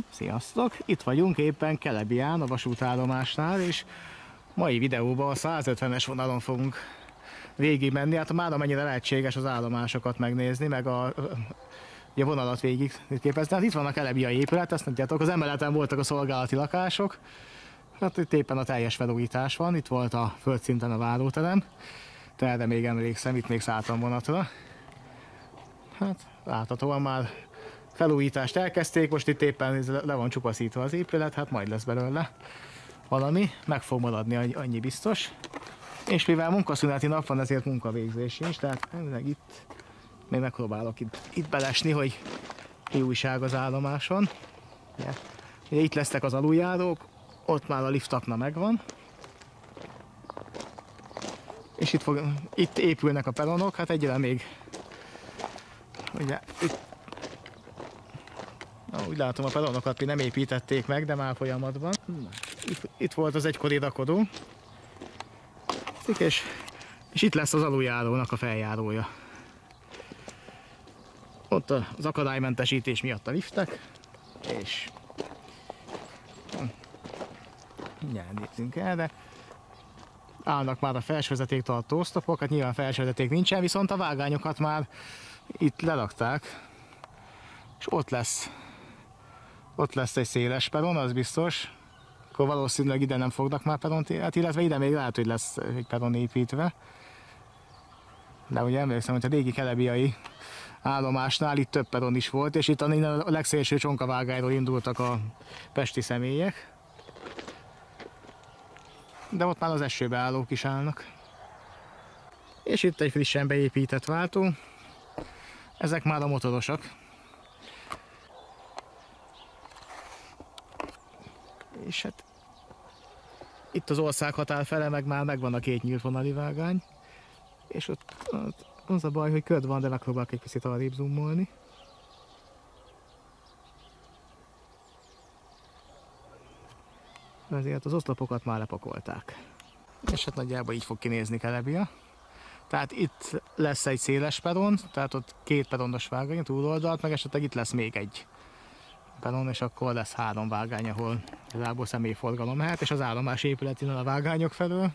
Sziasztok! Itt vagyunk éppen Kelebián, a vasútállomásnál, és mai videóban a 150-es vonalon fogunk végig menni. Hát már amennyire lehetséges az állomásokat megnézni, meg a vonalat végig képezni. Hát itt van a kelebiai épület, ezt tudjátok, az emeleten voltak a szolgálati lakások. Hát itt éppen a teljes felújítás van, itt volt a földszinten a váróterem. De erre még emlékszem, itt még szálltam vonatra. Hát láthatóan már felújítást elkezdték, most itt éppen le van csupaszítva az épület, hát majd lesz belőle valami, meg fog maradni, annyi biztos. És mivel munkaszüneti nap van, ezért munkavégzés is, tehát itt még megpróbálok itt belesni, hogy mi újság az állomáson. Ugye itt lesznek az aluljárók, ott már a liftakna megvan. És itt épülnek a peronok, hát egyre még ugye úgy látom, a peronokat még nem építették meg, de már folyamatban. Itt volt az egykori rakodó. És itt lesz az aluljárónak a feljárója. Ott az akadálymentesítés miatt a liftek, és mindjárt nézzünk erre. Állnak már a felsővezetéktartó oszlopok, hát nyilván felsővezeték nincsen, viszont a vágányokat már itt lerakták, és ott lesz egy széles peron, az biztos. Akkor valószínűleg ide nem fognak már peront, illetve ide még lehet, hogy lesz egy peron építve. De ugye emlékszem, hogy a régi kelebiai állomásnál itt több peron is volt, és itt a legszélső csonkavágányról indultak a pesti személyek. De ott már az esőbeállók is állnak. És itt egy frissen beépített váltó. Ezek már a motorosok. És hát itt az országhatár fele meg már megvan a két nyílt vonali vágány. És ott az a baj, hogy köd van, de megpróbálok egy picit arrébb zoomolni. Ezért az oszlopokat már lepakolták. És hát nagyjából így fog kinézni Kelebia. Tehát itt lesz egy széles peron, tehát ott két peronos vágány túloldalt, meg esetleg itt lesz még egy peron, és akkor lesz 3 vágány, ahol igazából személyforgalom mehet, és az állomás épület innen a vágányok felől.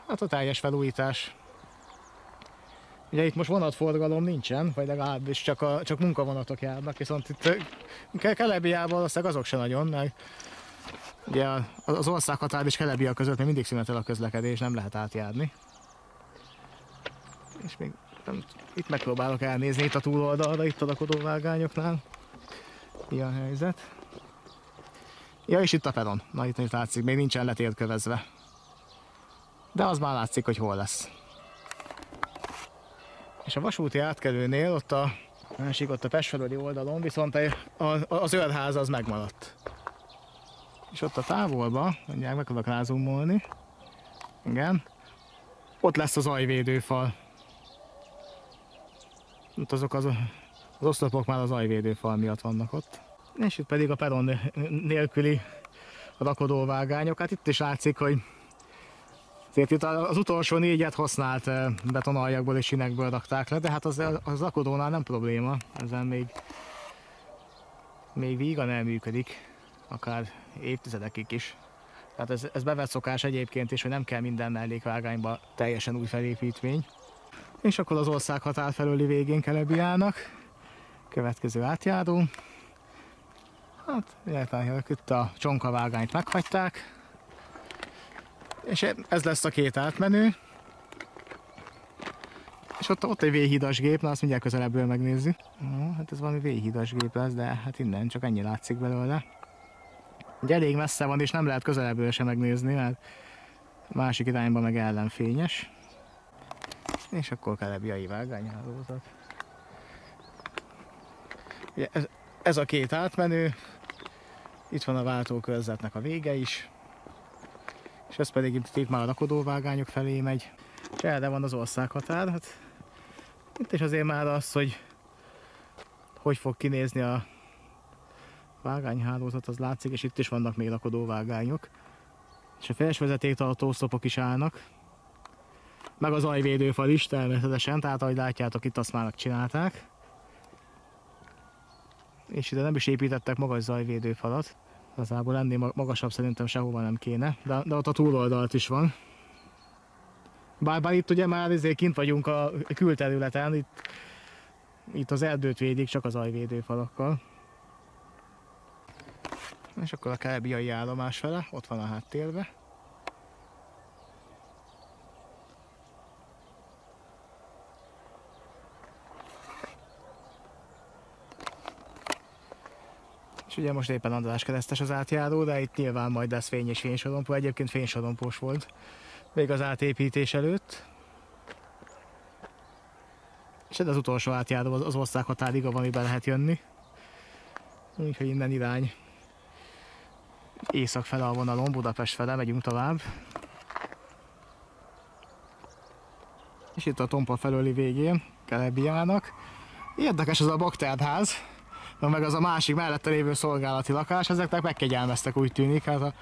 Hát a teljes felújítás. Ugye itt most vonatforgalom nincsen, vagy legalábbis csak munkavonatok járnak, viszont itt Kelebiában valószínűleg azok se nagyon, mert ugye az országhatár és Kelebia között még mindig szünetel a közlekedés, nem lehet átjárni. És még itt megpróbálok elnézni itt a túloldalra, itt a rakodóvágányoknál. Mi a helyzet? Ja, és itt a peron. Na itt látszik, még nincsen letérkövezve. De az már látszik, hogy hol lesz. És a vasúti átkelőnél, ott a Pest felőli oldalon, viszont az őrház az megmaradt. És ott a távolba, mondják, meg tudok rázumolni. Igen. Ott lesz az ajvédőfal. Ott azok az oszlopok már az ajvédőfal miatt vannak ott. És itt pedig a peron nélküli rakodóvágányok. Hát itt is látszik, hogy itt az utolsó 4-et használt betonaljakból és sinekből rakták le, de hát az rakodónál nem probléma. Ezen még vígan elműködik, akár évtizedekig is. Tehát ez bevett szokás egyébként is, hogy nem kell minden mellékvágányba teljesen új felépítmény. És akkor az országhatár felőli végén Kelebiának. Következő átjáró. Hát, illetve itt a csonkavágányt meghagyták. És ez lesz a két átmenő. És ott egy V-hidas gép, na azt mindjárt közelebbről megnézzük. Hát ez valami V-hidas gép lesz, de hát innen csak ennyi látszik belőle. Ugye elég messze van, és nem lehet közelebbről sem megnézni, mert másik irányban meg ellenfényes. És akkor kelebiai vágányhálózat. Ugye ez a két átmenő, itt van a váltókörzetnek a vége is, és ez pedig itt már a rakodóvágányok felé megy, és erre van az országhatár. Hát itt is azért már az, hogy fog kinézni a vágányhálózat, az látszik, és itt is vannak még rakodóvágányok. És a felsővezetéktartó oszlopok is állnak, meg az ajvédőfal is természetesen, tehát ahogy látjátok, itt azt már megcsinálták. És ide nem is építettek magas zajvédőfalat. Igazából ennél magasabb szerintem sehova nem kéne, de ott a túloldalt is van. Bár itt ugye már ezért kint vagyunk a külterületen, itt az erdőt védik csak az zajvédőfalakkal. És akkor a kelebiai állomás fele, ott van a háttérben. És ugye most éppen András keresztes az átjáró, de itt nyilván majd lesz fény és fénysorompó. Egyébként fénysorompós volt még az átépítés előtt. És ez az utolsó átjáró az országhatárig, amiben lehet jönni. Úgyhogy innen irány észak fele a vonalon, Budapest fele megyünk tovább. És itt a Tompa felőli végén, Kelebiának. Érdekes az a bakterház, meg az a másik mellette lévő szolgálati lakás, ezeknek megkegyelmeztek, úgy tűnik. Hát a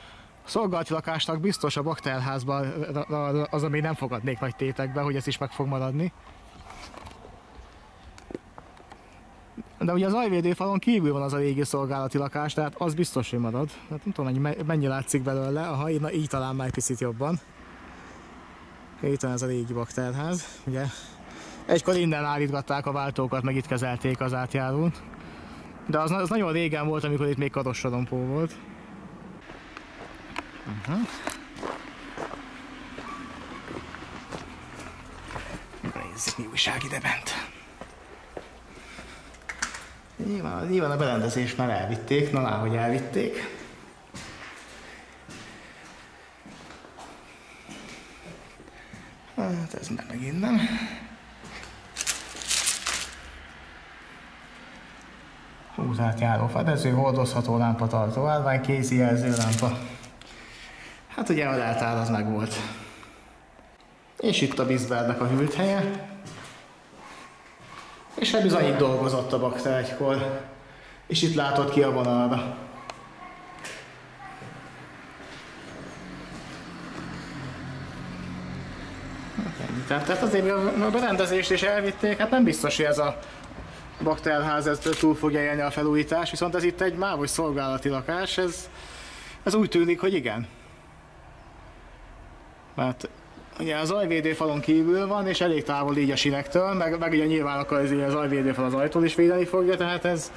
szolgálati lakásnak biztos a bakterházban az, ami nem fogadnék nagy tétekbe, hogy ez is meg fog maradni. De ugye az zajvédőfalon kívül van az a régi szolgálati lakás, tehát az biztos, hogy marad. Hát nem tudom, mennyi látszik belőle, aha, így talán már egy picit jobban. Itt van ez a régi bakterház, ugye. Egykor innen állítgatták a váltókat, meg itt kezelték az átjárón. De az nagyon régen volt, amikor itt még karossorompó volt. Nézzük, mi újság ide bent. Nyilván a berendezést már elvitték, na hogy elvitték. Hát ez már megint nem. Húzátjáró fedező, hordozható lámpatartó állvány, kézi jelzőlámpa. Hát ugye a leltár az meg volt. És itt a Bisbernek a hűlt helye. És hát bizony itt dolgozott a bakter egykor. És itt látott ki a vonalra. Tehát azért a berendezést is elvitték, hát nem biztos, hogy ez a bakterház ez túl fogja élni a felújítás, viszont ez itt egy mávos szolgálati lakás, ez úgy tűnik, hogy igen. Mert ugye a zajvédőfalon kívül van, és elég távol így a sinektől, meg ugye nyilván akkor az zajvédőfal az ajtól is védeni fogja, tehát ez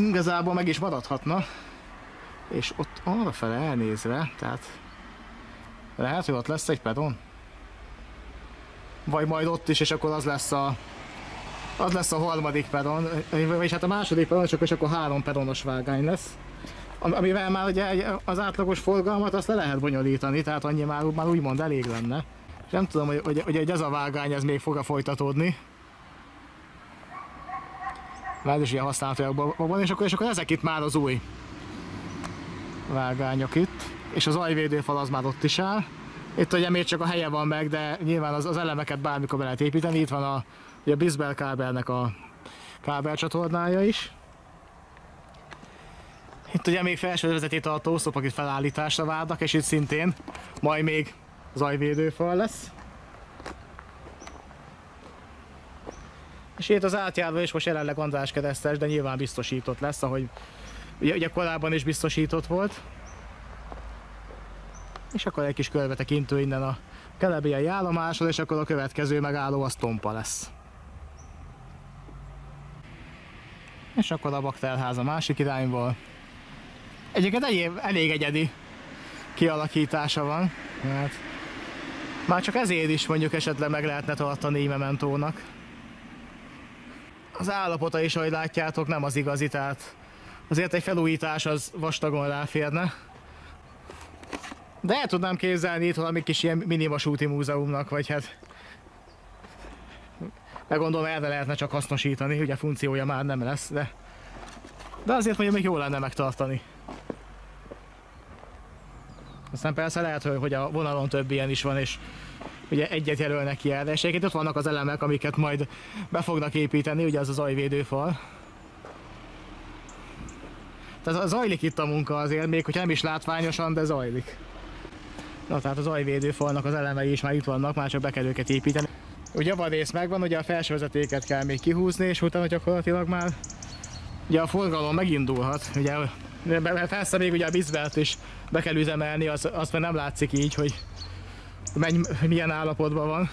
igazából meg is maradhatna. És ott arrafele elnézve, tehát lehet, hogy ott lesz egy pedon. Vagy majd ott is, és akkor az lesz a harmadik pedon, és hát a második pedon, és akkor 3 pedonos vágány lesz. Amivel már ugye az átlagos forgalmat azt le lehet bonyolítani, tehát annyi már úgymond elég lenne. És nem tudom, hogy ez a vágány ez még fog folytatódni. Lehet is ilyen használatiakban van, és akkor ezek itt már az új vágányok itt. És az zajvédőfal az már ott is áll. Itt ugye még csak a helye van meg, de nyilván az elemeket bármikor be lehet építeni. Itt van a Bisbel kábelnek a kábelcsatornája is. Itt ugye még felső vezetéktartó szlopak itt felállításra várnak, és itt szintén majd még zajvédőfal lesz. És itt az átjáró is most jelenleg András keresztes, de nyilván biztosított lesz, ahogy ugye korábban is biztosított volt. És akkor egy kis körbetekintő innen a kelebiai állomásról, és akkor a következő megálló az Tompa lesz. És akkor a bakterház a másik irányból. Egyébként elég egyedi kialakítása van. Hát, már csak ezért is mondjuk esetleg meg lehetne tartani mementónak. Az állapota is, ahogy látjátok, nem az igazi, tehát azért egy felújítás az vastagon ráférne. De el tudnám képzelni itt valami kis ilyen mini vasúti múzeumnak, vagy hát meggondolom, erre lehetne csak hasznosítani, ugye funkciója már nem lesz, de azért mondjuk még jó lenne megtartani. Aztán persze lehet, hogy a vonalon több ilyen is van, és ugye egyet jelölnek ki erre, és egyébként ott vannak az elemek, amiket majd be fognak építeni, ugye az a zajvédőfal. Tehát zajlik itt a munka azért, még hogyha nem is látványosan, de zajlik. Na tehát az zajvédőfalnak az elemei is már itt vannak, már csak be kell őket építeni. Ugye a rész megvan, ugye a felső vezetéket kell még kihúzni, és utána gyakorlatilag már ugye a forgalom megindulhat, ugye persze még ugye a vízvert is be kell üzemelni, azt már nem látszik így, hogy milyen állapotban van.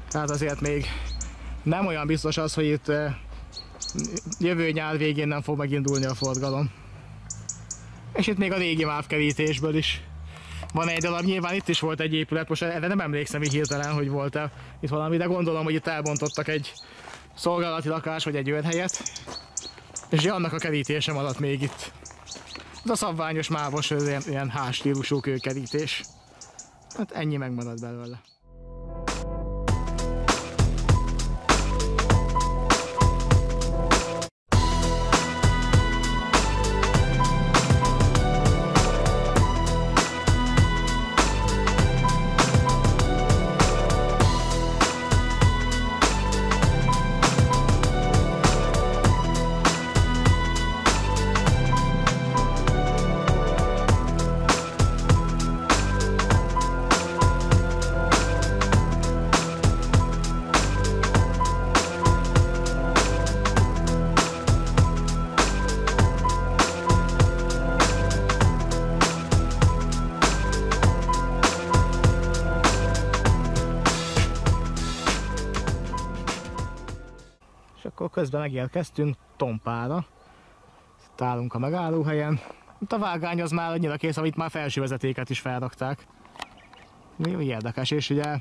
Tehát azért még nem olyan biztos az, hogy itt jövő nyár végén nem fog megindulni a forgalom. És itt még a régi mávkerítésből is van egy darab, nyilván itt is volt egy épület, most erre nem emlékszem így hirtelen, hogy volt-e itt valami, de gondolom, hogy itt elbontottak egy szolgálati lakás vagy egy őrhelyet, és ugye annak a kerítése maradt még itt. Ez a szabványos mávos, ilyen házstílusú kőkerítés. Hát ennyi megmaradt belőle. Akkor közben megérkeztünk Tompára. Itt állunk a megállóhelyen. Itt a vágány az már annyira kész, amit már felső vezetéket is felrakták. Mi érdekes, és ugye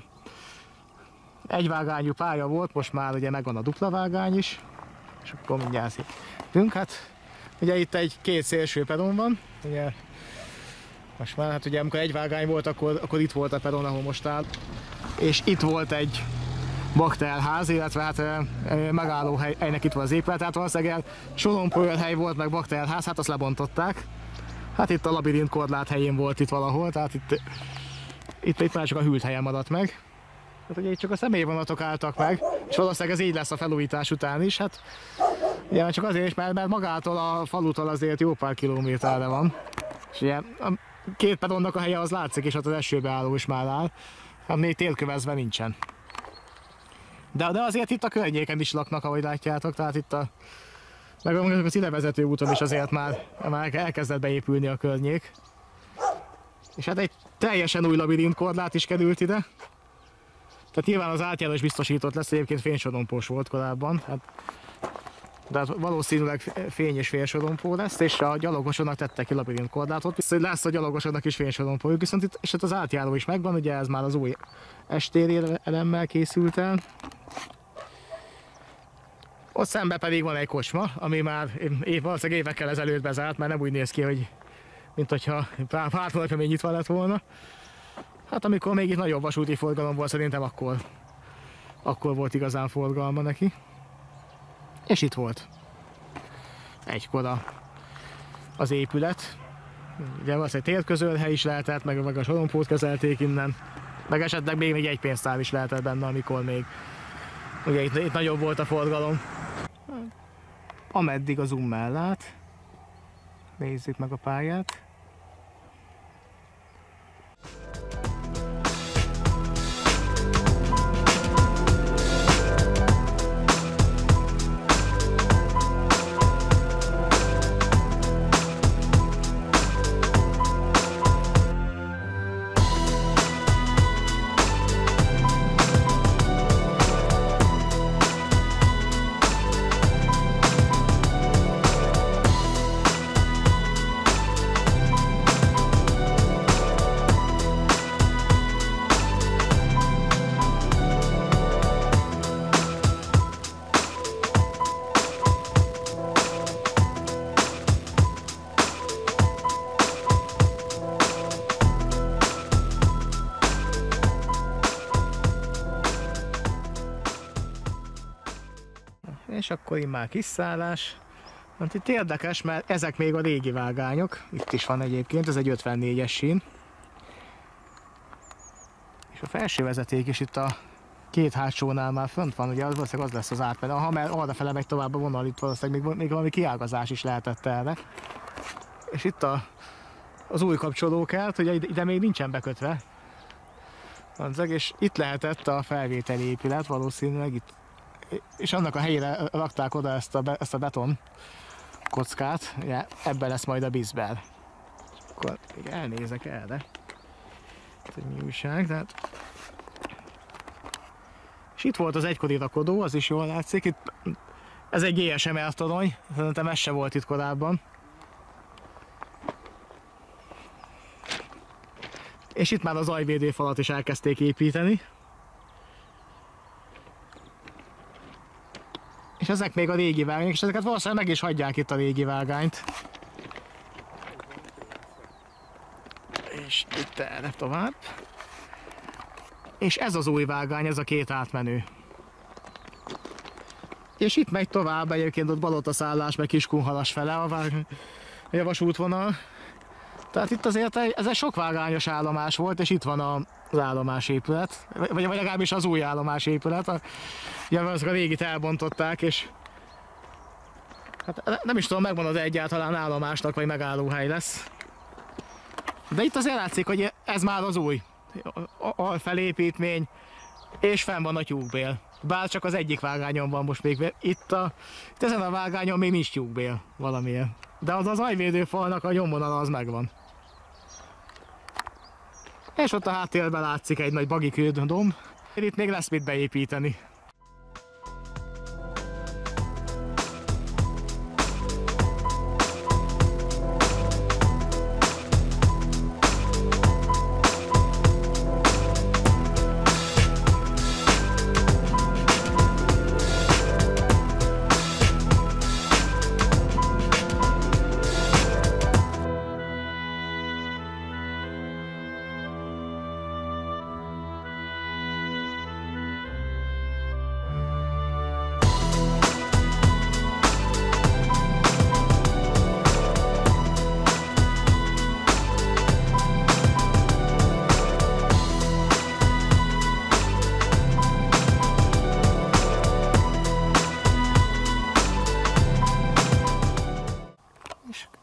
egy vágányú pálya volt, most már ugye megvan a dupla vágány is. És akkor mindjárt szétünk. Hát ugye itt egy két szélső peron van. Ugye, most már hát ugye amikor egy vágány volt, akkor itt volt a peron, ahol most áll. És itt volt egy bakterház, illetve hát megállóhelynek itt van az épület, tehát valószínűleg sorompóőrhely volt, meg bakterház, hát azt lebontották. Hát itt a labirint korlát helyén volt itt valahol, tehát itt már csak a hűlt helyen maradt meg. Hát ugye itt csak a személyvonatok álltak meg, és valószínűleg ez így lesz a felújítás után is, hát ugye csak azért is, mert magától a falutól azért jó pár kilométerre van. És ugye a két peronnak a helye az látszik, és ott az esőbeálló is már áll, hát még térkövezve nincsen. De azért itt a környéken is laknak, ahogy látjátok, tehát itt meg az idevezető úton is azért már elkezdett beépülni a környék. És hát egy teljesen új labirintkorlát is került ide. Tehát nyilván az átjáró is biztosított lesz, egyébként fénysorompós volt korábban. De hát valószínűleg fény és félsorompó lesz, és a gyalogosoknak tettek ki labirintkorlátot. Viszont lesz a gyalogosoknak is fénysorompójuk, viszont itt, és itt az átjáró is megvan, ugye ez már az új estér elemmel készült el. Ott szemben pedig van egy kocsma, ami már valószínűleg évekkel ezelőtt bezárt, mert nem úgy néz ki, hogy mint hogyha pár hónapja még nyitva lett volna. Hát amikor még itt nagyobb vasúti forgalom volt, szerintem akkor volt igazán forgalma neki. És itt volt egykor az épület. Ugye valószínűleg térközölhely is lehetett, meg a sorompót kezelték innen. Meg esetleg még egy pénztár is lehetett benne, amikor még ugye itt nagyobb volt a forgalom. Ameddig a zoom mellát. Nézzük meg a pályát. És akkor immár kiszállás. Hát itt érdekes, mert ezek még a régi vágányok. Itt is van egyébként, ez egy 54-es sín. És a felső vezeték is itt a két hátsónál már fönt van, ugye az lesz az átmenet. Ha mert arrafele megy tovább a vonal, itt valószínűleg még valami kiágazás is lehetett erre. És itt az új kapcsolókert, ugye ide még nincsen bekötve. És itt lehetett a felvételi épület, valószínűleg itt és annak a helyére rakták oda ezt a beton kockát, ugye, ebben lesz majd a bizber. Akkor még elnézek erre. Ez mi újság, tehát... És itt volt az egykori rakodó, az is jól látszik. Itt... Ez egy GSMR torony, szerintem ez se volt itt korábban. És itt már az zajvédő falat is elkezdték építeni. És ezek még a régi vágányok, és ezeket valószínűleg meg is hagyják itt a régi vágányt. És itt erre tovább. És ez az új vágány, ez a két átmenő. És itt megy tovább, egyébként ott Balotaszállás, meg Kiskunhalas fele a vasútvonal. Tehát itt azért ez egy sok vágányos állomás volt, és itt van az állomásépület, vagy legalábbis az új állomásépület. Ugye azok a régit elbontották, és hát nem is tudom, megvan, egyáltalán állomásnak vagy megállóhely lesz. De itt azért látszik, hogy ez már az új alfelépítmény, és fenn van a tyúkbél. Bár csak az egyik vágányon van most még, itt ezen a vágányon még nincs tyúkbél valamilyen. De az zajvédőfalnak a nyomvonala az megvan. És ott a háttérben látszik egy nagy bagikődomb. Itt még lesz mit beépíteni.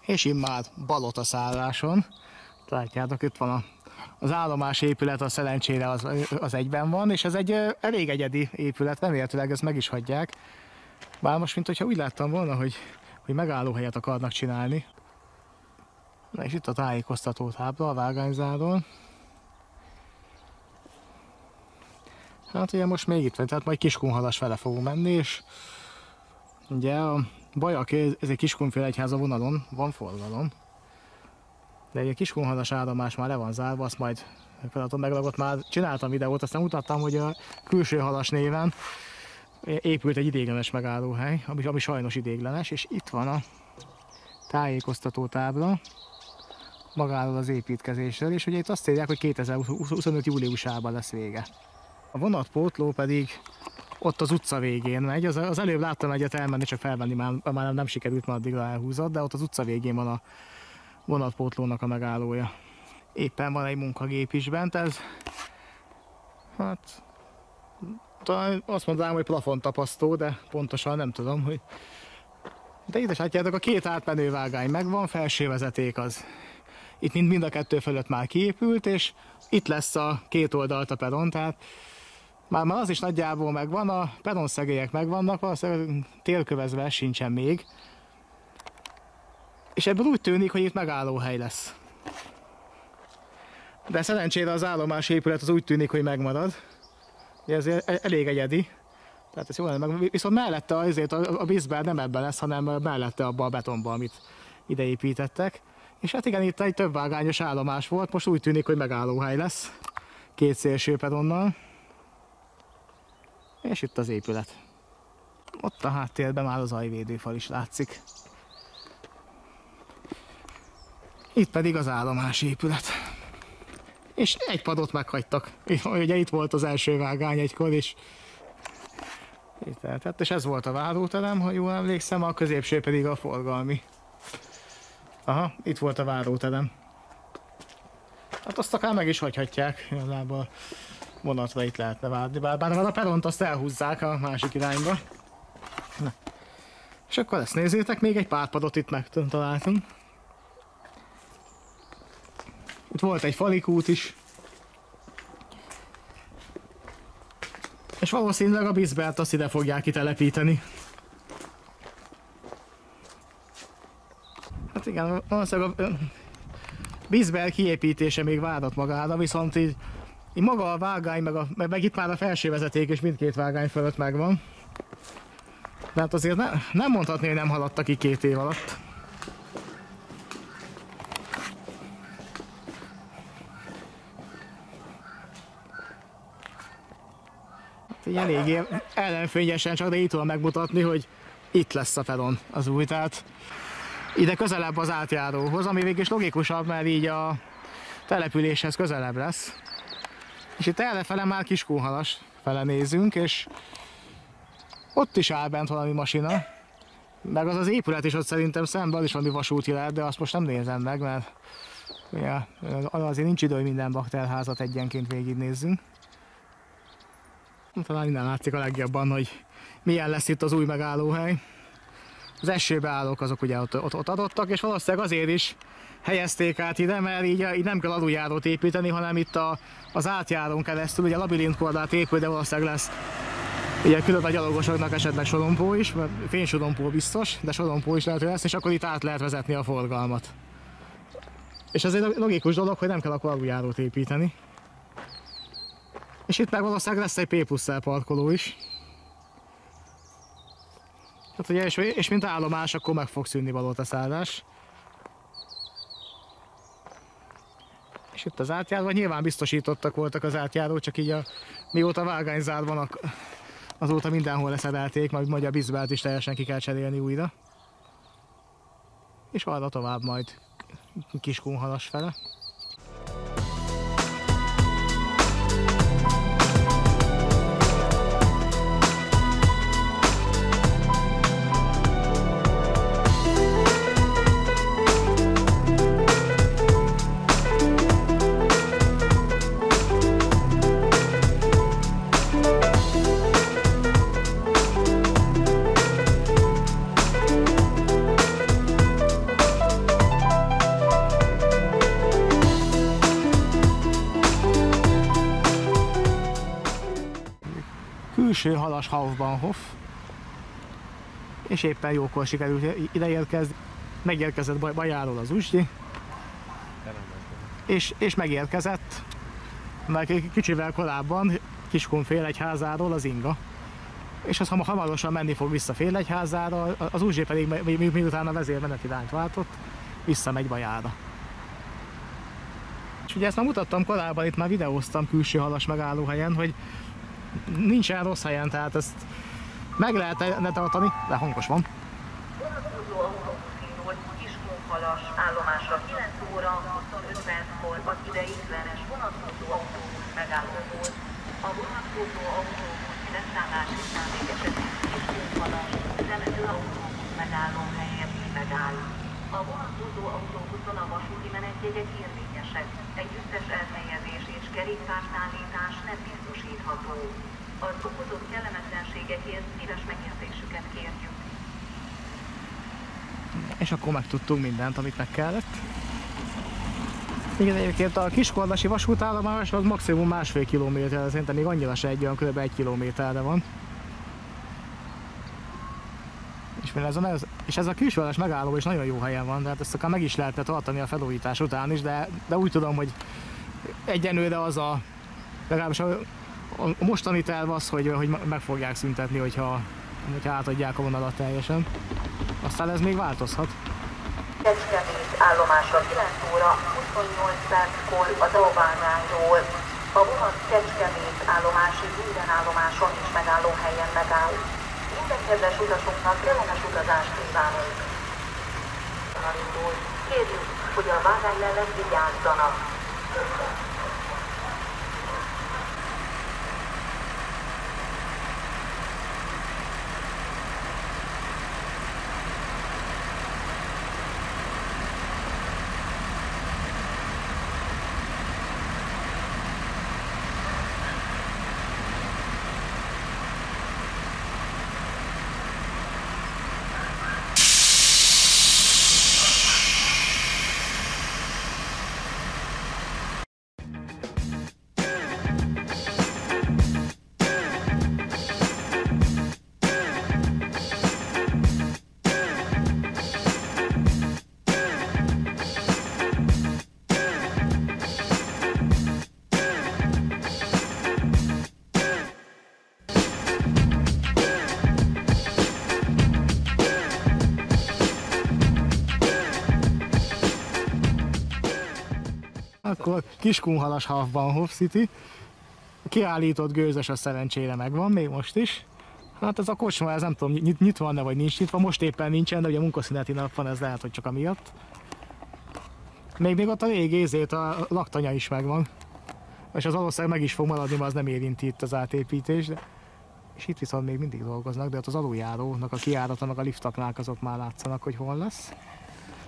És immár Balotaszálláson. Látjátok, itt van az állomásépület, a szerencsére az egyben van, és ez egy elég egyedi épület, remélhetőleg ezt meg is hagyják. Bár most, mintha úgy láttam volna, hogy megállóhelyet akarnak csinálni. Na és itt a tájékoztatótábla a vágányzáron. Hát ugye most még itt van, tehát majd Kiskunhalas fele fogunk menni, és ugye a Bajak, ez egy Kiskunfélegyháza vonalon van forgalom. De egy Kiskunhalas állomás már le van zárva, azt majd feladatom meglagott, már csináltam videót, aztán mutattam, hogy a Külső Halas néven épült egy ideiglenes megállóhely, ami sajnos ideiglenes, és itt van a tájékoztató tábla magáról az építkezésről, és ugye itt azt írják, hogy 2025. júliusában lesz vége. A vonatpótló pedig ott az utca végén megy, az előbb láttam egyet elmenni, csak felvenni már nem sikerült, mert addigra elhúzott, de ott az utca végén van a vonatpótlónak a megállója. Éppen van egy munkagép is bent, ez hát talán azt mondanám, hogy plafontapasztó, de pontosan nem tudom, hogy... De itt is látjátok, a két átmenő vágány megvan, felső vezeték az. Itt mind a kettő fölött már kiépült, és itt lesz a két oldalt a peron, tehát már az is nagyjából megvan, a peronszegélyek megvannak, valószínűleg télkövezve sincsen még. És ebből úgy tűnik, hogy itt megállóhely lesz. De szerencsére az állomásépület az úgy tűnik, hogy megmarad. Ez elég egyedi. Tehát ez jó lenne meg. Viszont mellette azért a bizber nem ebben lesz, hanem mellette abban a betonban, amit ide építettek. És hát igen, itt egy több vágányos állomás volt, most úgy tűnik, hogy megállóhely lesz. Két szélső peronnal. És itt az épület. Ott a háttérben már az zajvédőfal is látszik. Itt pedig az állomásépület. És egy padot meghagytak. Ugye itt volt az első vágány egykor is. És ez volt a váróterem, ha jól emlékszem, a középső pedig a forgalmi. Aha, itt volt a váróterem. Hát azt akár meg is hagyhatják, igazából vonatra itt lehetne várni, bár a peront azt elhúzzák a másik irányba. Na. És akkor ezt nézzétek, még egy pár padot itt megtaláltunk. Itt volt egy falikút is. És valószínűleg a Bisbelt azt ide fogják kitelepíteni. Hát igen, valószínűleg a Bisbel kiépítése még várat magára, viszont így maga a vágány, meg itt már a felső vezeték is mindkét vágány fölött megvan. De hát azért nem mondhatni, hogy nem haladtak ki 2 év alatt. Hát így eléggé ellenfényesen csak, de így tudom megmutatni, hogy itt lesz a peron az új, tehát ide közelebb az átjáróhoz, ami végig is logikusabb, mert így a településhez közelebb lesz. És itt errefele már Kiskunhalas fele nézünk, és ott is áll bent valami masina. Meg az épület is ott szerintem szemben is valami vasúti lehet, de azt most nem nézem meg, mert ja, azért nincs idő, hogy minden bakterházat egyenként végignézzünk. Talán innen látszik a legjobban, hogy milyen lesz itt az új megállóhely. Az esőbeállók azok ugye ott adottak, és valószínűleg azért is helyezték át ide, mert így nem kell aluljárót építeni, hanem itt az átjárón keresztül, ugye labirintkordát épül, de valószínűleg lesz ugye külön a gyalogosoknak esetleg sorompó is, mert fénysorompó biztos, de sorompó is lehet, hogy lesz, és akkor itt át lehet vezetni a forgalmat. És ez egy logikus dolog, hogy nem kell akkor aluljárót építeni. És itt meg valószínűleg lesz egy P+-szel parkoló is. Hát ugye, és mint állomás, akkor meg fog szűnni valótaszállás. És itt az átjáró, nyilván biztosítottak voltak az átjárók, csak így mióta vágányzár van, azóta mindenhol leszerelték, majd a Bisbelt is teljesen ki kell cserélni újra. És arra tovább majd Kiskunhalas fele. Külső Halas Hauptbahnhof, és éppen jókor sikerült ideérkezni, megérkezett Bajáról az Uzsdi, és megérkezett, mert kicsivel korábban Kiskun Félegyházáról az Inga, és az hamarosan menni fog vissza Félegyházára, az Uzsdi pedig miután a vezérmenet irányt váltott, visszamegy Bajára. És ugye ezt már mutattam korábban, itt már videóztam Külső Halas megállóhelyen, hogy nincsen rossz helyen, tehát ezt meg lehetne tartani, de hangos van. Vonatkozó autóbusz indult Kiskunhalas állomásra 9 óra 25 perckor az ideiglenes vonatkozó autóbusz megállóból. A vonatkozó autóbusz leszállás szándék esetén Kiskunhalas temető autóbusz megállóhelyen megáll. A vonatkozó autóbuszon a vasúti menetjegyek érvényesek, együttes elhelyezés és kerékpárszállítás nem biztosítható. Az okozott kellemetlenségekért szíves megértésüket kérjük. És akkor megtudtunk mindent, amit meg kellett. Igen, egyébként a Kiskunhalasi vasútállomás az maximum 1,5 kilométer, szerintem még annyira se egy, olyan kb. 1 kilométerre van. És ez a Külsőhalas megálló is nagyon jó helyen van, tehát ezt akár meg is lehetne tartani a felújítás után is, de úgy tudom, hogy egyenlőre legalábbis a mostani terv az, hogy meg fogják szüntetni, hogyha átadják a vonalat teljesen. Aztán ez még változhat. Kecskemét állomásra 9 óra 28 perckor a Daubányról. A vonat Kecskemét állomásig minden állomáson és megállóhelyen megáll. Minden kedves utasunknak kellemes utazást kívánunk. Kérjük, hogy a vágány mellett vigyázzanak. akkor Kiskunhalas Hofbahnhof City. A kiállított gőzös a szerencsére megvan, még most is. Hát ez a kocsma, ez nem tudom, nyitva van-e vagy nincs nyitva, most éppen nincsen, de ugye munkaszüneti nap van, ez lehet, hogy csak amiatt. Még ott a régi a laktanya is megvan. És az valószínűleg meg is fog maradni, mert az nem érinti itt az átépítés. De... És itt viszont még mindig dolgoznak, de ott az aluljárónak a kijáratának a liftaknák azok már látszanak, hogy hol lesz.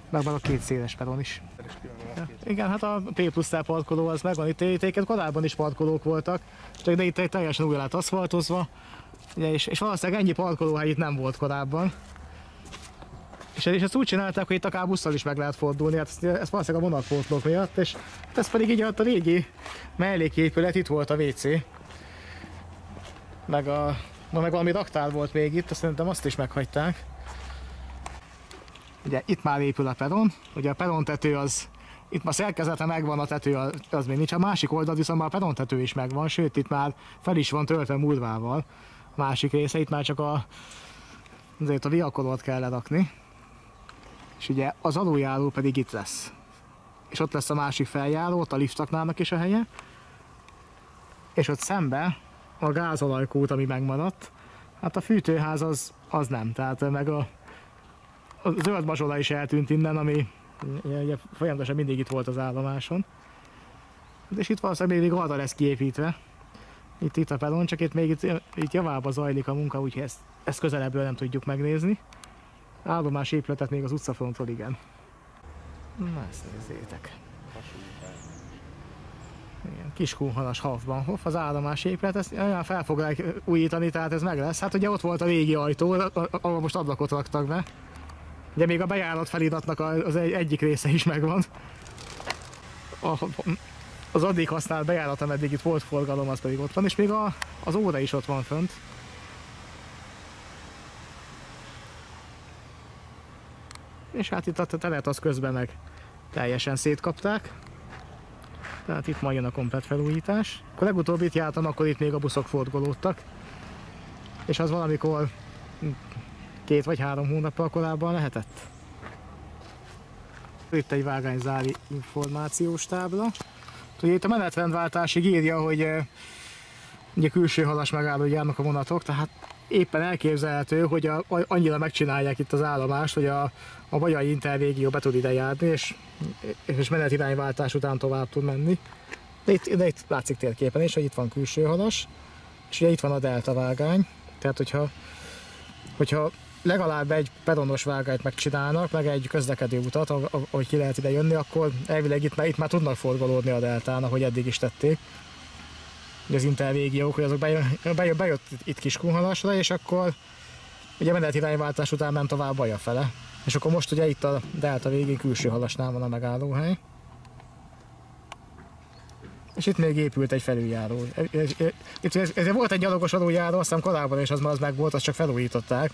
Meg van a két széles peron is. Ja, igen, hát a P+L parkoló az megvan. Itt korábban is parkolók voltak, csak de itt teljesen újra lett aszfaltozva. Ugye, és valószínűleg ennyi parkolóhely itt nem volt korábban. És ezt úgy csinálták, hogy itt akár busszal is meg lehet fordulni, hát ez valószínűleg a vonatpótlók miatt, és ez pedig így a régi melléképület, itt volt a WC. Meg valami raktár volt még itt, szerintem azt is meghagyták. Ugye itt már épül a peron, ugye a perontető az, itt már szerkezete megvan, a tető az még nincs, a másik oldal viszont már a perontető is megvan, sőt itt már fel is van töltve murvával. A másik része, itt már csak azért a viakolót kell lerakni. És ugye az aluljáró pedig itt lesz. És ott lesz a másik feljáró, ott a liftaknának is a helye. És ott szembe a gázolajkút, ami megmaradt. Hát a fűtőház az nem, tehát meg a zöld mazsola is eltűnt innen, ami ugye, folyamatosan mindig itt volt az állomáson. És itt valószínűleg még arra lesz kiépítve. Itt a peron, csak itt még itt javába zajlik a munka, úgyhogy ezt közelebbről nem tudjuk megnézni. Állomás épületet még az utcafrontról igen. Na ezt nézzétek. Igen, Kiskunhalas Hofbahnhof, az állomás épület, ezt olyan fel fogják újítani, tehát ez meg lesz. Hát ugye ott volt a régi ajtó, ahol most ablakot raktak be. Ugye még a bejárat feliratnak az egyik része is megvan. Az addig használt bejárat, ameddig itt volt forgalom, az pedig ott van, és még az óra is ott van fönt. És hát itt a telet az közben meg teljesen szétkapták. Tehát itt majd jön a komplett felújítás. Akkor legutóbb itt jártam, akkor itt még a buszok forgolódtak. És az valamikor 2 vagy 3 hónappal korábban lehetett. Itt egy vágányzári információs tábla. Ugye itt a menetrendváltásig írja, hogy ugye külső halas megálló járnak a vonatok, tehát éppen elképzelhető, hogy annyira megcsinálják itt az állomást, hogy a Bajai Interrégió be tud ide járni, és menetirányváltás után tovább tud menni. De itt látszik térképen is, hogy itt van külső halas, és ugye itt van a delta vágány, tehát hogyha legalább egy peronos vágányt megcsinálnak, meg egy közlekedő utat, ahogy ki lehet ide jönni, akkor elvileg itt már tudnak forgolódni a deltán, ahogy eddig is tették. Az interrégiók, hogy azok bejött itt Kiskunhalasra, és akkor ugye menetirányváltás után ment tovább Baja fele. És akkor most ugye itt a delta végén külső halasnál van a megállóhely. És itt még épült egy felüljáró. Itt volt egy gyalogos aluljáró, azt hiszem korábban is az meg volt, azt csak felújították.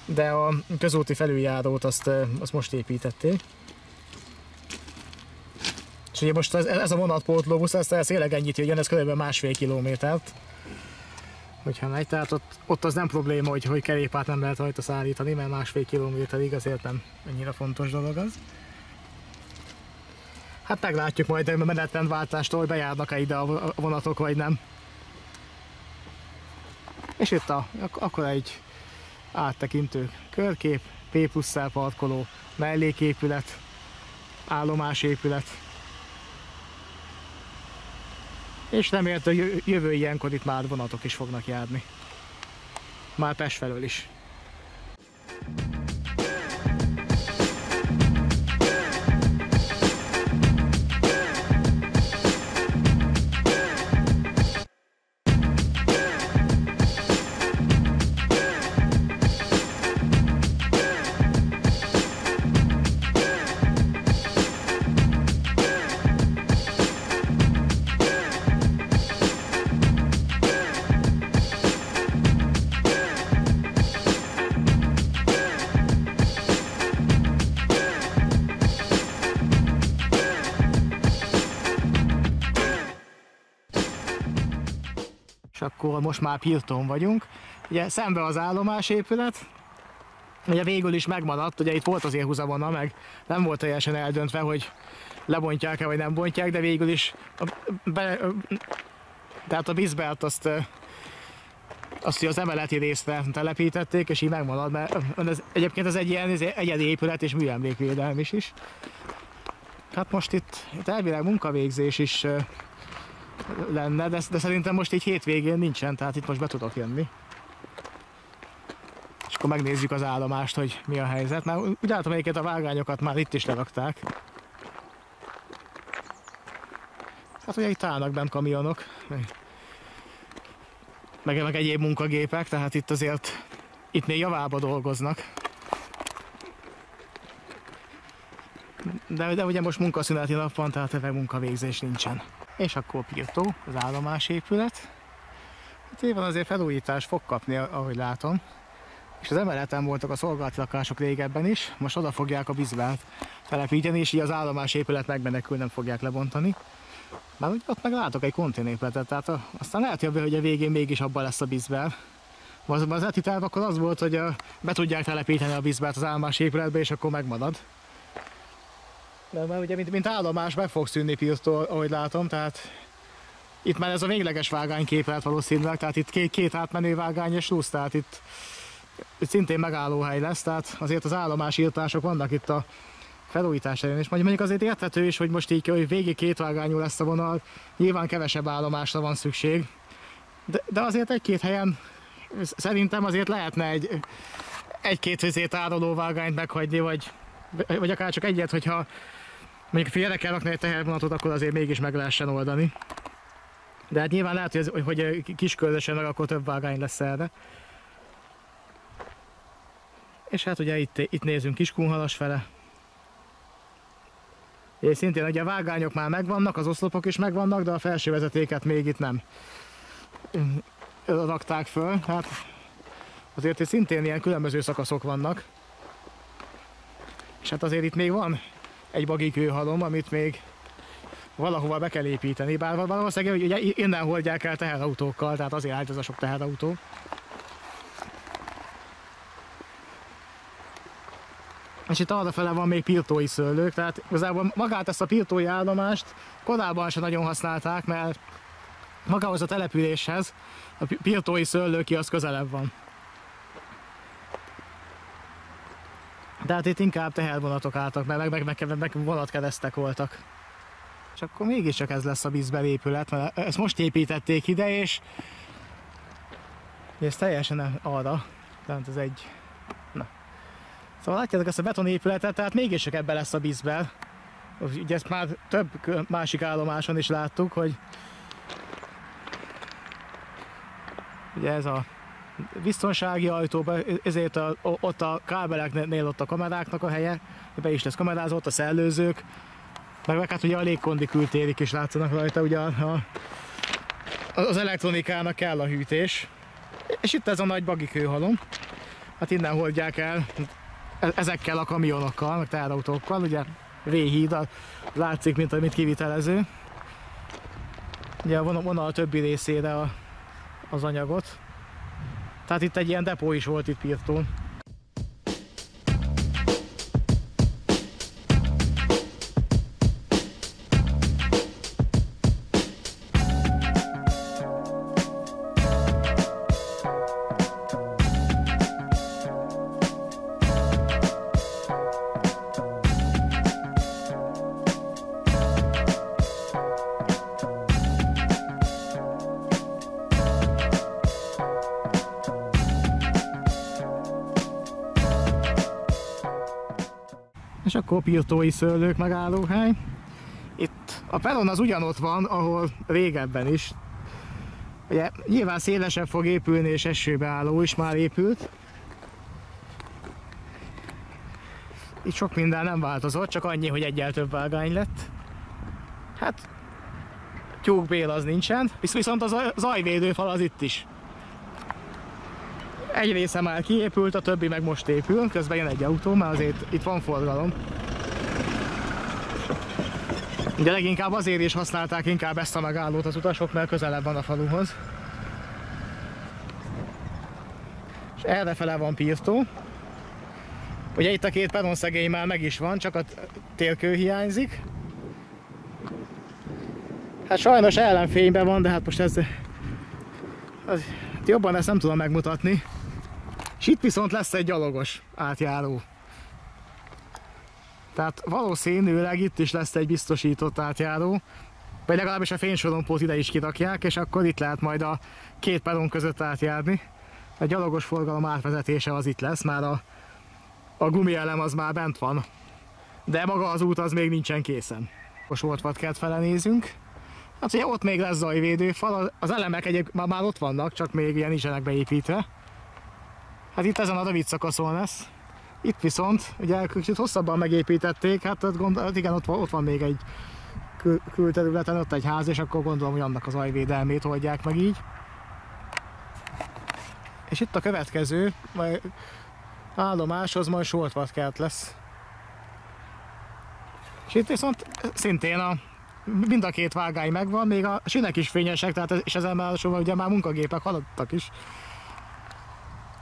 De a közúti felüljárót azt most építették. És ugye most ez a vonatpótlóbusz, ez tényleg ennyit jön, ez kb. 1,5 kilométert. Hogyha megy, tehát ott az nem probléma, hogy kerékpárt nem lehet rajta szállítani, mert 1,5 kilométerig azért nem ennyire fontos dolog az. Hát meglátjuk majd a menetrendváltástól, hogy bejárnak-e ide a vonatok, vagy nem. És itt akkor egy áttekintő körkép, P+L parkoló, melléképület, állomásépület. És remélt, hogy jövő ilyenkor itt már vonatok is fognak járni. Már Pest felől is. És akkor most már Pirton vagyunk. Ugye szembe az állomásépület, ugye végül is megmaradt, ugye itt volt azért húzavona, meg nem volt teljesen eldöntve, hogy lebontják-e vagy nem bontják, de végül is tehát a Bisbert azt az emeleti részre telepítették, és így megmarad, mert egyébként ez egy ilyen egyedi épület és műemlékvédelmi is. Hát most itt elvileg munkavégzés is lenne, de szerintem most így hétvégén nincsen, tehát itt most be tudok jönni. És akkor megnézzük az állomást, hogy mi a helyzet. Már úgy látom, melyiket a vágányokat már itt is lerakták. Hát ugye itt állnak bent kamionok, meg egyéb munkagépek, tehát itt azért itt még javába dolgoznak. De ugye most munkaszüneti nap van, tehát ebben munkavégzés nincsen. És akkor Pirtó, az állomásépület. Itt van azért felújítás fog kapni, ahogy látom. És az emeleten voltak a szolgálati lakások régebben is, most oda fogják a Bisbert telepíteni, és így az állomásépület megmenekül, nem fogják lebontani. Már ott meg látok egy konténerépületet, tehát aztán lehet, hogy a végén mégis abban lesz a Bisbert. Az eredeti terv akkor az volt, hogy be tudják telepíteni a Bisbert az állomásépületbe, és akkor megmarad. De már ugye mint állomás meg fog szűnni Pirtó, ahogy látom, tehát itt már ez a végleges vágányképlet valószínűleg, tehát itt két átmenő vágány és slusz, tehát itt szintén megállóhely lesz, tehát azért az állomásírtások vannak itt a felújítás elén, és mondjuk azért érthető is, hogy most így, hogy végig két vágányú lesz a vonal, nyilván kevesebb állomásra van szükség, de azért egy-két helyen szerintem azért lehetne egy-két tárolóvágányt meghagyni, vagy akár csak egyet, hogyha mondjuk félre kell rakni egy tehervonatot, akkor azért mégis meg lehessen oldani. De hát nyilván lehet, hogy kiskörösen meg akkor több vágány lesz erre. És hát ugye itt nézünk Kiskunhalas fele. És szintén ugye a vágányok már megvannak, az oszlopok is megvannak, de a felső vezetéket még itt nem rakták föl. Hát azért itt szintén ilyen különböző szakaszok vannak. És hát azért itt még van egy bagikőhalom, amit még valahova be kell építeni, bár valószínűleg ugye innen hordják el teherautókkal, tehát azért állt ez a sok teherautó. És itt arrafele van még pirtói szőlők, tehát igazából magát ezt a pirtói állomást korábban sem nagyon használták, mert magához a településhez a pirtói szőlőki az közelebb van. Tehát itt inkább tehervonatok álltak, meg vonatkeresztek voltak. És akkor mégiscsak ez lesz a Bisbert épület, mert ezt most építették ide, és ez teljesen arra, tehát ez egy... Na. Szóval látjátok ezt a betonépületet, tehát mégiscsak ebben lesz a Bisbert. Ugye ezt már több másik állomáson is láttuk, hogy ugye ez a biztonsági ajtóban, ezért ott a kábeleknél ott a kameráknak a helye, be is lesz kamerázott, a szellőzők, meg hát ugye a légkondi kültérik is látszanak rajta, ugye az elektronikának kell a hűtés. És itt ez a nagy bagikőhalom, hát innen hordják el ezekkel a kamionokkal, meg teherautókkal, ugye V-híd, látszik, mint kivitelező. Ugye a vonal többi részére az anyagot. Tehát itt egy ilyen depó is volt itt Pirtón. És akkor pirtói szőlők megállóhely. Itt a peron az ugyanott van, ahol régebben is. Ugye nyilván szélesebb fog épülni, és esőbeálló is már épült. Itt sok minden nem változott, csak annyi, hogy egyel több vágány lett. Hát tyúkbél az nincsen, viszont a zajvédőfal az itt is. Egy része már kiépült, a többi meg most épül, közben jön egy autó, mert azért itt van forgalom. Ugye leginkább azért is használták inkább ezt a megállót az utasok, mert közelebb van a faluhoz. És errefele van Pirtó. Ugye itt a két peronszegély már meg is van, csak a térkő hiányzik. Hát sajnos ellenfényben van, de hát most ez jobban ezt nem tudom megmutatni. És itt viszont lesz egy gyalogos átjáró. Tehát valószínűleg itt is lesz egy biztosított átjáró, vagy legalábbis a fénysorompót ide is kirakják, és akkor itt lehet majd a két peron között átjárni. A gyalogos forgalom átvezetése az itt lesz, már a gumielem az már bent van, de maga az út az még nincsen készen. A Sortvatkert fele nézünk. Hát ugye ott még lesz zajvédőfal, az elemek már ott vannak, csak még ilyen nincsenek beépítve. Hát itt ezen a rövid szakaszon lesz. Itt viszont, ugye kicsit hosszabban megépítették, hát igen, ott van még egy külterületen, ott egy ház, és akkor gondolom, hogy annak a zajvédelmét oldják meg így. És itt a következő állomás, az majd Sortvatkert lesz. És itt viszont szintén mind a két vágány megvan, még a sinek is fényesek, tehát és ezen már ugye már munkagépek haladtak is.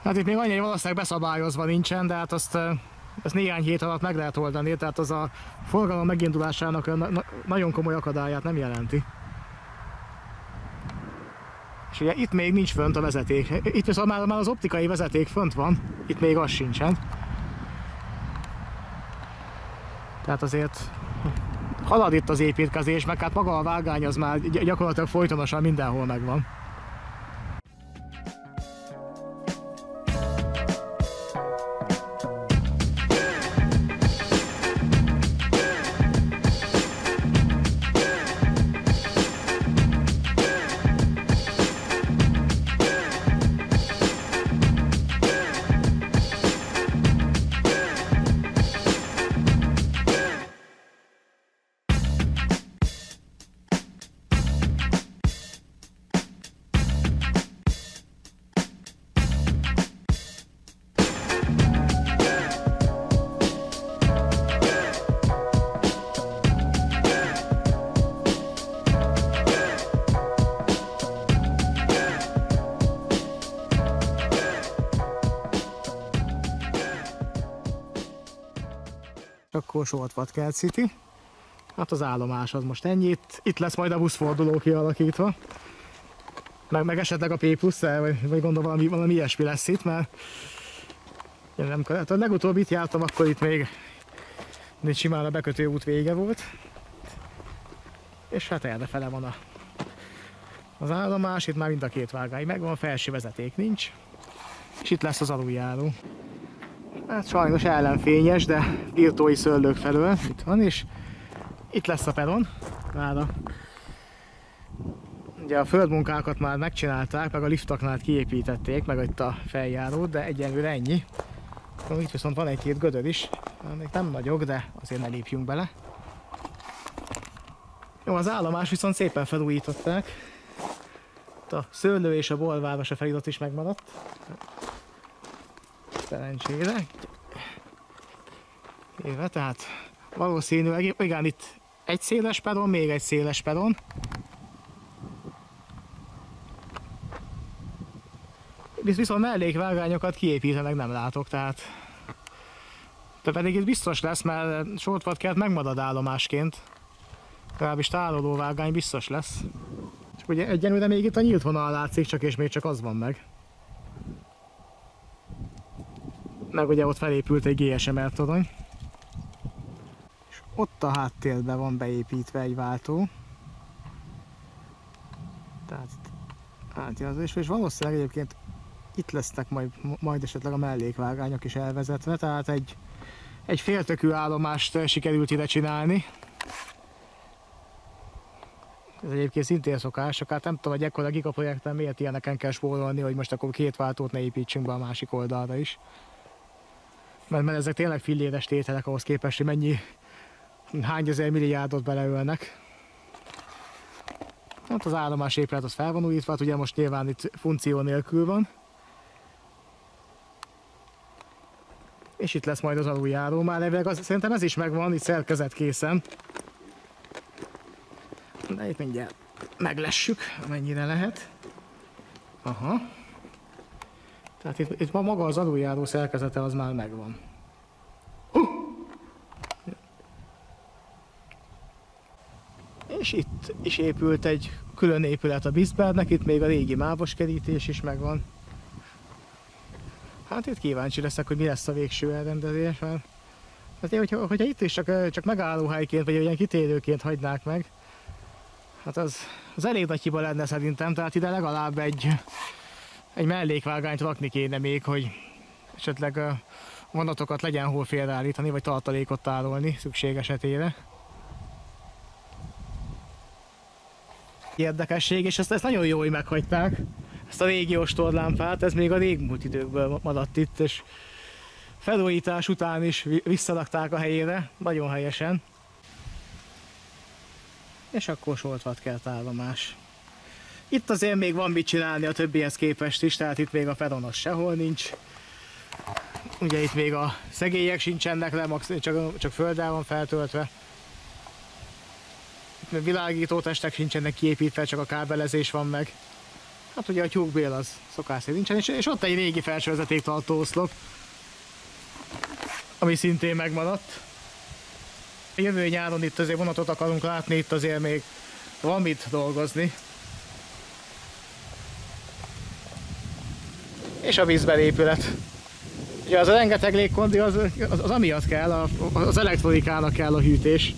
Hát itt még annyi, hogy valószínűleg beszabályozva nincsen, de hát ezt néhány hét alatt meg lehet oldani, tehát az a forgalom megindulásának nagyon komoly akadályát nem jelenti. És ugye itt még nincs fönt a vezeték. Itt viszont már az optikai vezeték fönt van, itt még az sincsen. Tehát azért halad itt az építkezés, meg hát maga a vágány az már gyakorlatilag folytonosan mindenhol megvan. Akkor Sortvatkert City. Hát az állomás az most ennyi. Itt lesz majd a buszforduló kialakítva. Meg esetleg a P+-szel, vagy gondolom valami ilyesmi lesz itt, mert a legutóbb itt jártam, akkor itt még simán a bekötő út vége volt. És hát errefele van az állomás, itt már mind a két vágány megvan, felső vezeték nincs. És itt lesz az aluljáró. Hát sajnos ellenfényes, de birtói szőlők felől itt van, és itt lesz a peron. Ugye a földmunkákat már megcsinálták, meg a liftaknál kiépítették, meg itt a feljárót, de egyelőre ennyi. Itt viszont van egy-két gödör is, még nem nagyok, de azért ne lépjünk bele. Jó, az állomás viszont szépen felújították. Itt a szőlő és a borváros a felirat is megmaradt. Szerencsére. Éve, tehát valószínűleg, igen, itt egy széles peron, még egy széles peron. Viszont mellékvágányokat kiépítenek nem látok, tehát de pedig itt biztos lesz, mert Sortvatkert megmarad állomásként. Legalábbis tároló vágány biztos lesz. Csak ugye egyenlőre még itt a nyílt vonal látszik, csak és még csak az van meg. Meg ugye ott felépült egy GSMR torony. És ott a háttérben van beépítve egy váltó. Tehát átjelzés, és valószínűleg egyébként itt lesznek majd esetleg a mellékvágányok is elvezetve, tehát egy féltökű állomást sikerült ide csinálni. Ez egyébként szintén szokás, hát nem tudom, hogy ekkora gigaprojekten miért ilyeneken kell spórolni, hogy most akkor két váltót ne építsünk be a másik oldalra is. Mert ezek tényleg filléres tételek ahhoz képest, hogy hány ezer milliárdot beleölnek. Hát az állomás épület az fel van újítva, hát ugye most nyilván itt funkció nélkül van. És itt lesz majd az aluljáró, már elvileg szerintem ez is megvan, itt szerkezet készen. De itt mindjárt meglessük, amennyire lehet. Aha. Tehát itt maga az aluljáró szerkezete az már megvan. És itt is épült egy külön épület a Bisbernek, itt még a régi mávos kerítés is megvan. Hát itt kíváncsi leszek, hogy mi lesz a végső elrendezés, mert hát hogyha itt is csak megállóhelyként, vagy ilyen kitérőként hagynák meg, hát az elég nagy hiba lenne szerintem, tehát ide legalább egy mellékvágányt rakni kéne még, hogy esetleg vonatokat legyen hol félreállítani, vagy tartalékot tárolni szükség esetére. Érdekesség, és ezt nagyon jó, hogy meghagyták, ezt a régi ostorlámpát, ez még a régmúlt időkből maradt itt, és felújítás után is visszarakták a helyére, nagyon helyesen. És akkor Soltvat-Kert állomás. Itt azért még van mit csinálni a többihez képest is, tehát itt még a peronos sehol nincs. Ugye itt még a szegélyek sincsenek le, csak földdel van feltöltve. Itt még világítótestek sincsenek kiépítve, csak a kábelezés van meg. Hát ugye a tyúkbél az szokás szerint nincsen, és ott egy régi felsővezetéktartó oszlop, ami szintén megmaradt. Jövő nyáron itt azért vonatot akarunk látni, itt azért még van mit dolgozni. És a Bisber épület. Ugye az a rengeteg légkondi, az amiatt kell, az elektronikának kell a hűtés.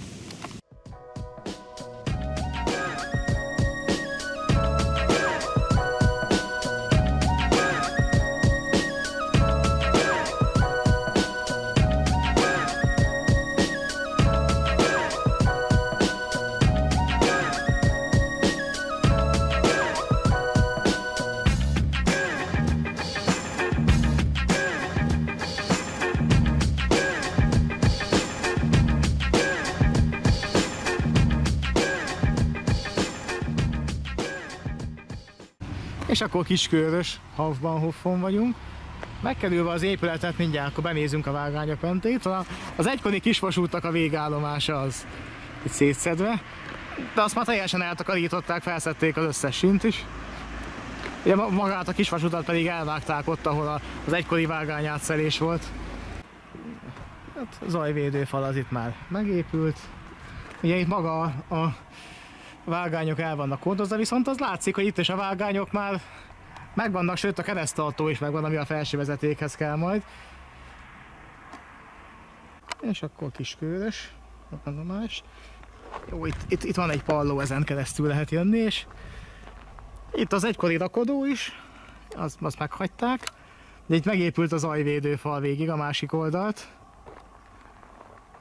És akkor Kiskörös Hauptbahnhofon vagyunk. Megkerülve az épületet mindjárt, akkor benézünk a vágányok mentét. Az egykori kisvasútnak a végállomása az itt szétszedve, de azt már teljesen eltakarították, felszették az összes sint is. Ugye magát a kisvasutat pedig elvágták ott, ahol az egykori vágányátszelés volt. Hát a zajvédőfal az itt már megépült. Ugye itt maga a vágányok el vannak kódozva, viszont az látszik, hogy itt is a vágányok már megvannak, sőt a kereszttartó is megvan, ami a felső vezetékhez kell majd. És akkor Kiskörös, állomás. Jó, itt van egy palló, ezen keresztül lehet jönni, és itt az egykori rakodó is, azt meghagyták. De itt megépült a zajvédőfal végig a másik oldalt.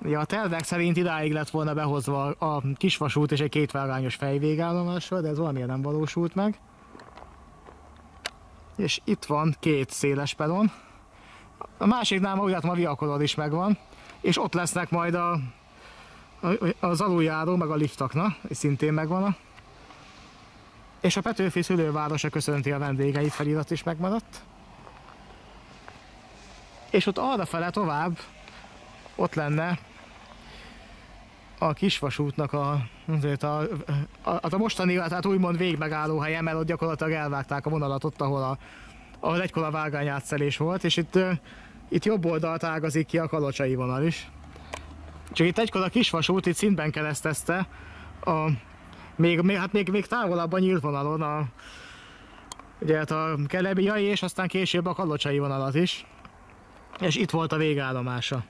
Ja, a tervek szerint idáig lett volna behozva a kisvasút és egy kétvágányos fejvégállomásra, de ez valamilyen nem valósult meg. És itt van két széles peron. A másiknál ma a viakolod is megvan, és ott lesznek majd az aluljáró, meg a liftakna, és szintén megvan. És a Petőfi szülővárosa köszönti a vendégeit felirat is megmaradt. És ott arrafele tovább ott lenne a kisvasútnak a mostani, tehát úgymond végmegálló helye, mert ott gyakorlatilag elvágták a vonalat ott, ahol egykor a vágányátszelés volt, és itt jobb oldalt ágazik ki a kalocsai vonal is. Csak itt egykor a kisvasút itt szintben keresztezte még távolabb a nyílt vonalon ugye a Kelebiai és aztán később a kalocsai vonalat is. És itt volt a végállomása.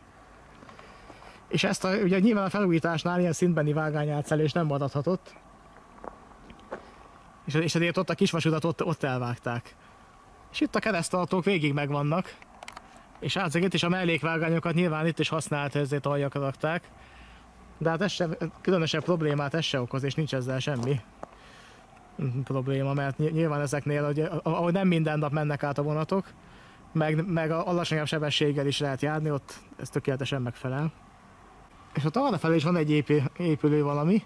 És ezt ugye nyilván a felújításnál ilyen szintbeni vágányátszelés nem maradhatott. És ezért ott a kisvasutat ott elvágták. És itt a kereszttartók végig megvannak. És átszegít is a mellékvágányokat nyilván itt is használt, ezért aljakra rakták. De hát ez sem, különösebb problémát ez se okoz, és nincs ezzel semmi probléma, mert nyilván ezeknél, ugye, ahogy nem minden nap mennek át a vonatok, meg a alacsonyabb sebességgel is lehet járni, ott ez tökéletesen megfelel. És ott arrafelé is van egy épülő valami,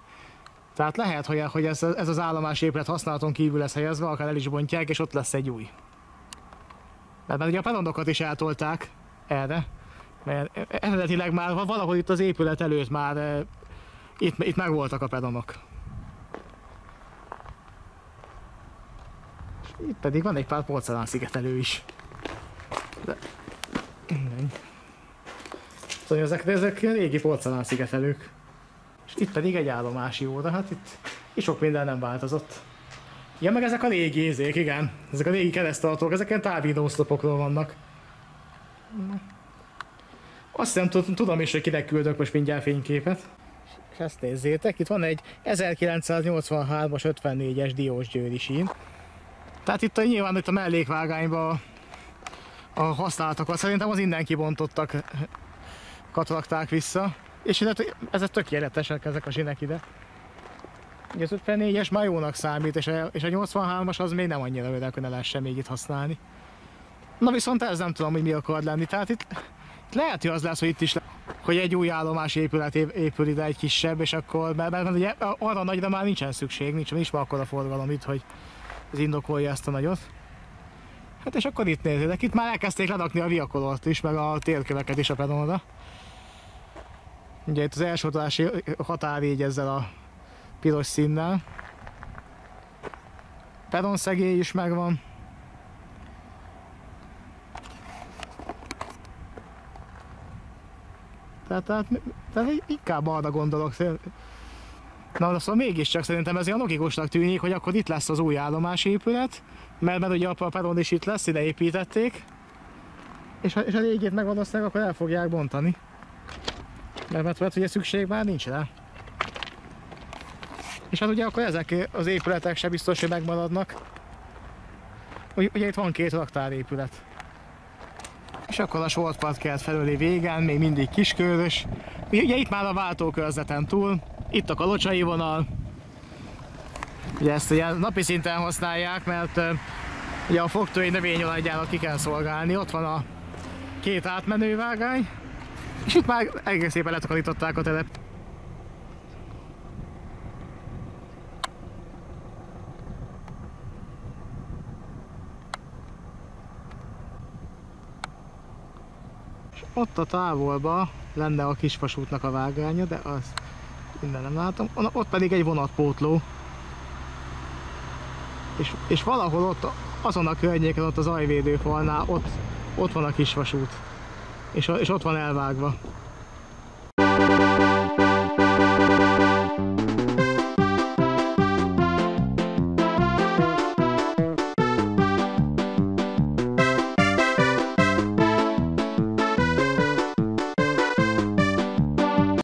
tehát lehet, hogy ez az állomásépület használaton kívül lesz helyezve, akár el is bontják, és ott lesz egy új. Mert ugye a peronokat is eltolták erre, mert eredetileg már valahol itt az épület előtt már itt megvoltak a peronok. És itt pedig van egy pár porcelánszigetelő is. De... Szóval ezek régi porcelánszigetelők. És Itt pedig egy állomási óra, hát itt sok minden nem változott. Ja, meg ezek a régi ézék, igen. Ezek a régi kereszttartók, ezeken távirtóoszlopokról vannak. Azt hiszem, tudom is, hogy kinek küldök most mindjárt fényképet. És ezt nézzétek, itt van egy 1983-as 54-es diósgyőri sín. Tehát itt nyilván itt a mellékvágányban a használatokat szerintem az innen kibontottak rakták vissza. És ezek tökéletesek ezek a zsinek ide. Ugye az 54-es már jónak számít, és a 83-as az még nem annyira öreg, hogy ne lehessen még itt használni. Na viszont ez nem tudom, hogy mi akar lenni. Tehát itt lehet, hogy az lesz, hogy itt is hogy egy új állomás épület épül ide egy kisebb, és akkor, mert ugye arra nagyra már nincsen szükség, nincs már akkora forgalom itt, hogy ez indokolja ezt a nagyot. Hát és akkor itt nézzétek, itt már elkezdték ledakni a viakolort is, meg a térköveket is a pedonra. Ugye itt az elsorolási határvégy ezzel a piros színnel. Pedonszegély is megvan. Tehát inkább arra gondolok. Na, szóval mégiscsak szerintem ez olyan logikusnak tűnik, hogy akkor itt lesz az új állomásépület, mert ugye a peron is itt lesz, ide építették, és a régét meg valószínűleg akkor el fogják bontani. Mert ugye szükség már nincs rá. És hát ugye akkor ezek az épületek se biztos, hogy megmaradnak. Ugye itt van 2 raktárépület. És akkor a sportparkkert felőli végen, még mindig kiskörös. Ugye itt már a váltókörzeten túl, itt a kalocsai vonal. Ugye ezt ugye napi szinten használják, mert ugye a fogtői növényolajgyárat ki kell szolgálni. Ott van a 2 átmenővágány, és itt már egész szépen letakarították a telep. Ott a távolban lenne a kisvasútnak a vágánya, de azt innen nem látom. Ott pedig egy vonatpótló. És valahol ott, azon a környéken, ott az ajvédőfalnál, ott van a kisvasút. És ott van elvágva.